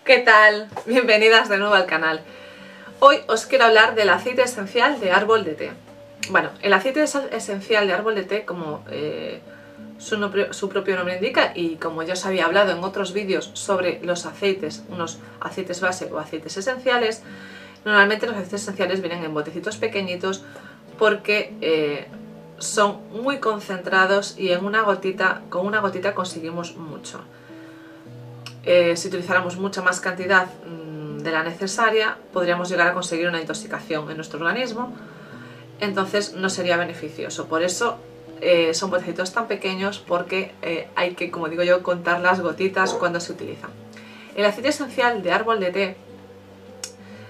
¿Qué tal? Bienvenidas de nuevo al canal. Hoy os quiero hablar del aceite esencial de árbol de té. Bueno, el aceite esencial de árbol de té, como su propio nombre indica, y como ya os había hablado en otros vídeos sobre los aceites, unos aceites base o aceites esenciales, normalmente los aceites esenciales vienen en botecitos pequeñitos porque son muy concentrados y con una gotita conseguimos mucho. Si utilizáramos mucha más cantidad de la necesaria, podríamos llegar a conseguir una intoxicación en nuestro organismo, entonces no sería beneficioso. Por eso son botecitos tan pequeños, porque hay que, como digo yo, contar las gotitas cuando se utilizan. El aceite esencial de árbol de té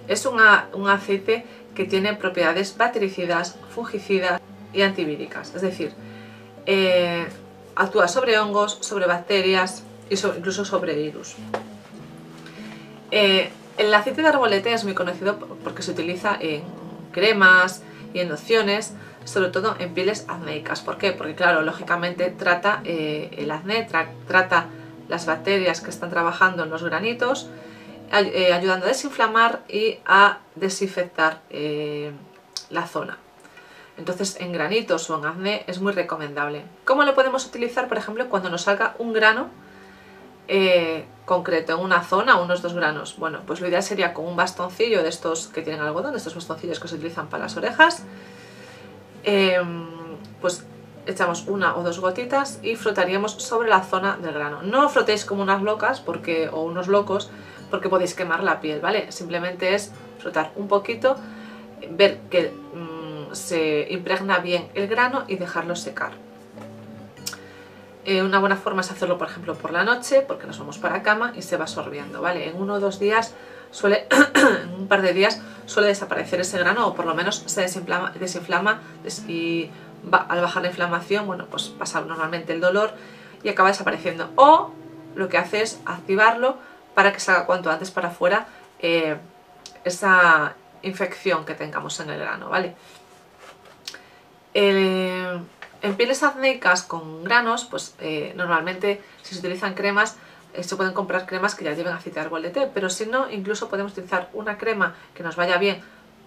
es un aceite que tiene propiedades bactericidas, fungicidas y antivíricas, es decir, actúa sobre hongos, sobre bacterias y incluso sobre virus. El aceite de árbol de té es muy conocido porque se utiliza en cremas y en lociones, sobre todo en pieles acnéicas. ¿Por qué? Porque claro, lógicamente trata el acné, trata las bacterias que están trabajando en los granitos, ayudando a desinflamar y a desinfectar la zona. Entonces, en granitos o en acné es muy recomendable. ¿Cómo lo podemos utilizar, por ejemplo, cuando nos salga un grano concreto en una zona, unos 2 granos? Bueno, pues lo ideal sería con un bastoncillo de estos que tienen algodón, de estos bastoncillos que se utilizan para las orejas. Pues echamos 1 o 2 gotitas y frotaríamos sobre la zona del grano. No frotéis como unas locas o unos locos, porque podéis quemar la piel, ¿vale? Simplemente es frotar un poquito, ver que se impregna bien el grano y dejarlo secar. Una buena forma es hacerlo, por ejemplo, por la noche, porque nos vamos para cama y se va absorbiendo, ¿vale? En 1 o 2 días en un par de días suele desaparecer ese grano, o por lo menos se desinflama y al bajar la inflamación, bueno, pues pasa normalmente el dolor y acaba desapareciendo. O lo que hace es activarlo para que salga cuanto antes para afuera esa infección que tengamos en el grano, ¿vale? En pieles acnéicas con granos, pues normalmente si se utilizan cremas, se pueden comprar cremas que ya lleven aceite de árbol de té, pero si no, incluso podemos utilizar una crema que nos vaya bien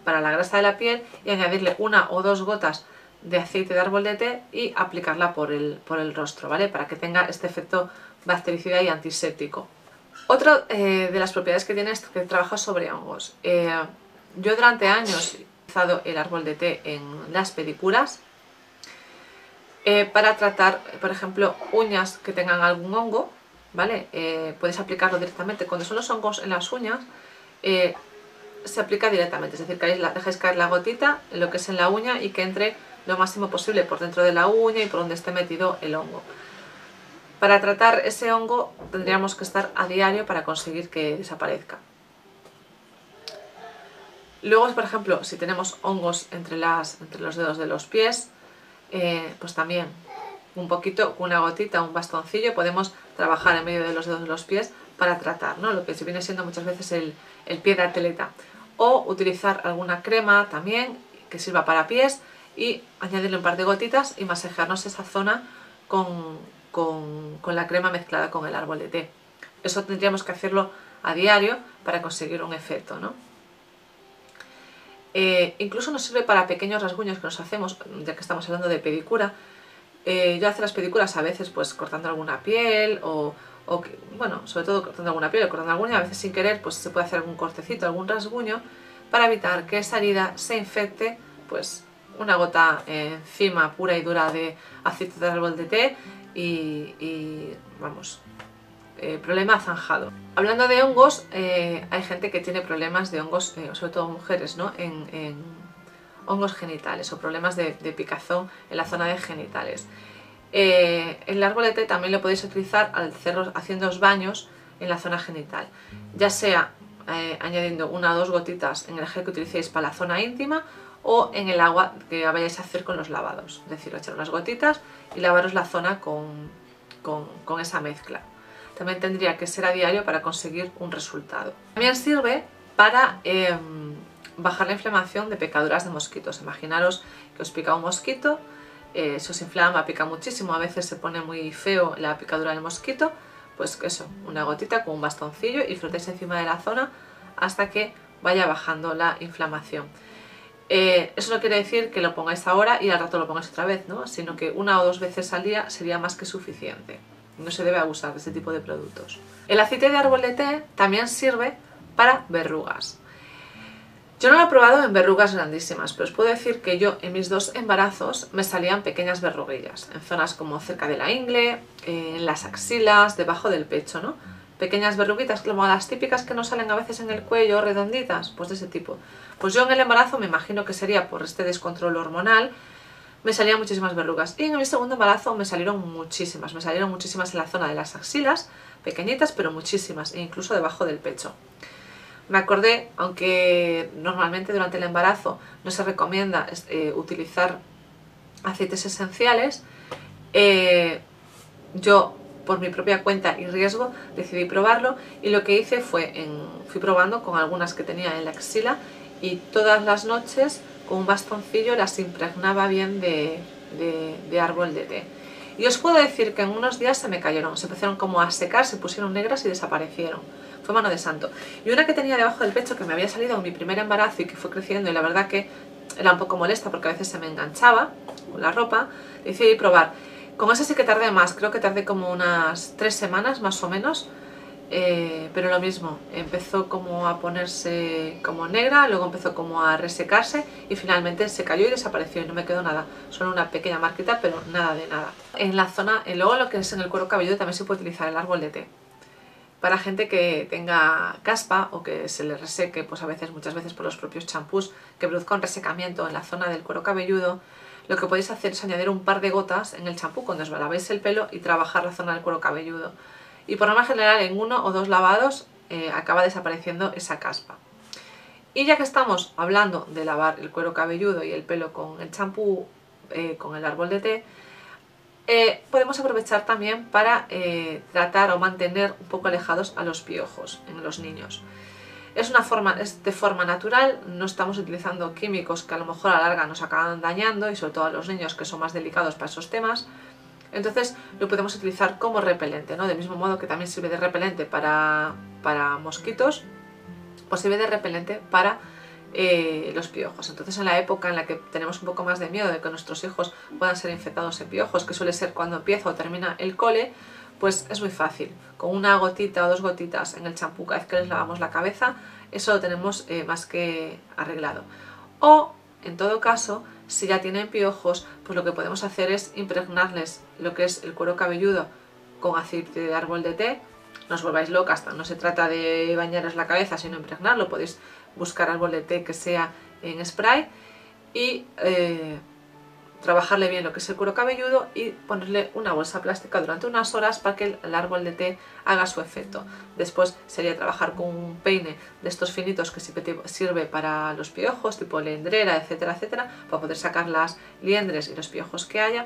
para la grasa de la piel y añadirle 1 o 2 gotas de aceite de árbol de té y aplicarla por el rostro, ¿vale? Para que tenga este efecto bactericida y antiséptico. Otra de las propiedades que tiene es que trabaja sobre hongos. Yo durante años he utilizado el árbol de té en las pedicuras para tratar, por ejemplo, uñas que tengan algún hongo, ¿vale? Podéis aplicarlo directamente. Cuando son los hongos en las uñas, se aplica directamente, es decir, que dejáis caer la gotita en lo que es en la uña y que entre lo máximo posible por dentro de la uña y por donde esté metido el hongo. Para tratar ese hongo tendríamos que estar a diario para conseguir que desaparezca. Luego, por ejemplo, si tenemos hongos entre los dedos de los pies, pues también un poquito, con una gotita, un bastoncillo, podemos trabajar en medio de los dedos de los pies para tratar, ¿no? Lo que se viene siendo muchas veces el pie de atleta. O utilizar alguna crema también que sirva para pies y añadirle un par de gotitas y masajearnos esa zona con la crema mezclada con el árbol de té. Eso tendríamos que hacerlo a diario para conseguir un efecto, ¿no? Incluso nos sirve para pequeños rasguños que nos hacemos, ya que estamos hablando de pedicura. Yo hago las pedicuras a veces pues cortando alguna piel bueno, sobre todo cortando alguna piel o cortando alguna, a veces sin querer pues se puede hacer algún cortecito, algún rasguño para evitar que esa herida se infecte. Pues una gota encima pura y dura de aceite de árbol de té y vamos, problema zanjado. Hablando de hongos, hay gente que tiene problemas de hongos, sobre todo mujeres, ¿no? En hongos genitales o problemas de picazón en la zona de genitales. El árbol de té también lo podéis utilizar haciendo baños en la zona genital, ya sea añadiendo 1 o 2 gotitas en el gel que utilicéis para la zona íntima o en el agua que vayáis a hacer con los lavados, es decir, echar unas gotitas y lavaros la zona con esa mezcla. También tendría que ser a diario para conseguir un resultado. También sirve para bajar la inflamación de picaduras de mosquitos. Imaginaros que os pica un mosquito, se os inflama, pica muchísimo, a veces se pone muy feo la picadura del mosquito, pues eso, una gotita con un bastoncillo y frotéis encima de la zona hasta que vaya bajando la inflamación. Eso no quiere decir que lo pongáis ahora y al rato lo pongáis otra vez, ¿no? Sino que 1 o 2 veces al día sería más que suficiente. No se debe abusar de este tipo de productos. El aceite de árbol de té también sirve para verrugas. Yo no lo he probado en verrugas grandísimas, pero os puedo decir que yo en mis 2 embarazos me salían pequeñas verruguillas, en zonas como cerca de la ingle, en las axilas, debajo del pecho, ¿no? Pequeñas verruguitas como las típicas que nos salen a veces en el cuello, redonditas, pues de ese tipo. Pues yo en el embarazo, me imagino que sería por este descontrol hormonal, me salían muchísimas verrugas. Y en mi segundo embarazo me salieron muchísimas en la zona de las axilas, pequeñitas, pero muchísimas, e incluso debajo del pecho. Me acordé, aunque normalmente durante el embarazo no se recomienda utilizar aceites esenciales, yo por mi propia cuenta y riesgo decidí probarlo, y lo que hice fue, fui probando con algunas que tenía en la axila y todas las noches con un bastoncillo las impregnaba bien de árbol de té. Y os puedo decir que en unos días se me cayeron, se empezaron como a secar, se pusieron negras y desaparecieron. Fue mano de santo. Y una que tenía debajo del pecho que me había salido en mi primer embarazo y que fue creciendo, y la verdad que era un poco molesta porque a veces se me enganchaba con la ropa, decidí probar. Con esa sí que tardé más, creo que tardé como unas 3 semanas más o menos, pero lo mismo, empezó como a ponerse como negra, luego empezó como a resecarse y finalmente se cayó y desapareció y no me quedó nada, solo una pequeña marquita, pero nada de nada. En la zona, luego lo que es en el cuero cabelludo también se puede utilizar el árbol de té. Para gente que tenga caspa o que se le reseque, pues a veces, muchas veces por los propios champús que produzcan resecamiento en la zona del cuero cabelludo, lo que podéis hacer es añadir un par de gotas en el champú cuando os lavéis el pelo y trabajar la zona del cuero cabelludo. Y por norma general en 1 o 2 lavados acaba desapareciendo esa caspa. Y ya que estamos hablando de lavar el cuero cabelludo y el pelo con el champú, con el árbol de té, podemos aprovechar también para tratar o mantener un poco alejados a los piojos en los niños. Es de forma natural, no estamos utilizando químicos que a lo mejor a la larga nos acaban dañando, y sobre todo a los niños que son más delicados para esos temas. Entonces lo podemos utilizar como repelente, ¿no? Del mismo modo que también sirve de repelente para mosquitos, pues sirve de repelente para los piojos. Entonces en la época en la que tenemos un poco más de miedo de que nuestros hijos puedan ser infectados en piojos, que suele ser cuando empieza o termina el cole, pues es muy fácil. Con una gotita o 2 gotitas en el champú cada vez que les lavamos la cabeza, eso lo tenemos más que arreglado. O, en todo caso, si ya tienen piojos, pues lo que podemos hacer es impregnarles lo que es el cuero cabelludo con aceite de árbol de té. No os volváis locas, no se trata de bañaros la cabeza, sino impregnarlo. Podéis buscar árbol de té que sea en spray y trabajarle bien lo que es el cuero cabelludo y ponerle una bolsa plástica durante unas horas para que el árbol de té haga su efecto. Después sería trabajar con un peine de estos finitos que sirve para los piojos, tipo liendrera, etcétera, etcétera, para poder sacar las liendres y los piojos que haya.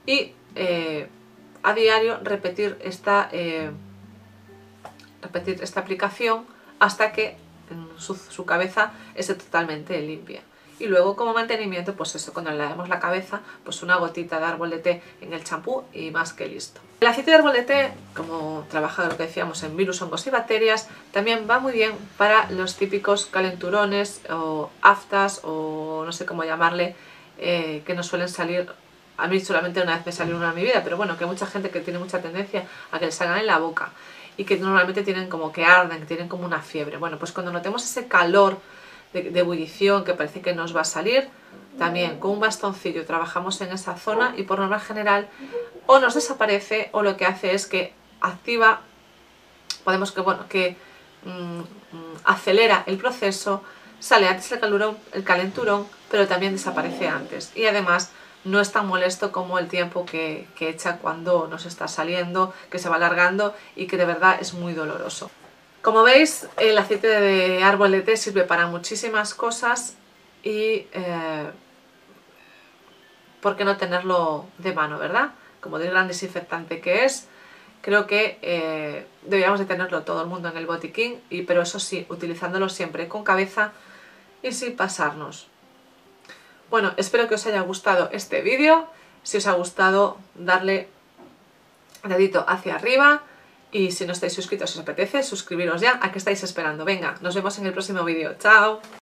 Y a diario repetir esta aplicación hasta que su cabeza esté totalmente limpia. Y luego, como mantenimiento, pues eso, cuando le lavemos la cabeza, pues una gotita de árbol de té en el champú y más que listo. El aceite de árbol de té, como trabaja lo que decíamos en virus, hongos y bacterias, también va muy bien para los típicos calenturones o aftas o no sé cómo llamarle, que nos suelen salir. A mí solamente una vez me salió una en mi vida, pero bueno, que hay mucha gente que tiene mucha tendencia a que les salgan en la boca y que normalmente tienen como que arden, que tienen como una fiebre. Bueno, pues cuando notemos ese calor de ebullición que parece que nos va a salir, también con un bastoncillo trabajamos en esa zona y por norma general o nos desaparece o lo que hace es que activa, acelera el proceso, sale antes el calenturón, pero también desaparece antes y además no es tan molesto como el tiempo que echa cuando nos está saliendo, que se va alargando y que de verdad es muy doloroso. Como veis, el aceite de árbol de té sirve para muchísimas cosas y ¿por qué no tenerlo de mano, verdad? Como del gran desinfectante que es, creo que deberíamos de tenerlo todo el mundo en el botiquín, pero eso sí, utilizándolo siempre con cabeza y sin pasarnos. Bueno, espero que os haya gustado este vídeo. Si os ha gustado, darle dedito hacia arriba. Y si no estáis suscritos, si os apetece, suscribiros ya. ¿A qué estáis esperando? Venga, nos vemos en el próximo vídeo. ¡Chao!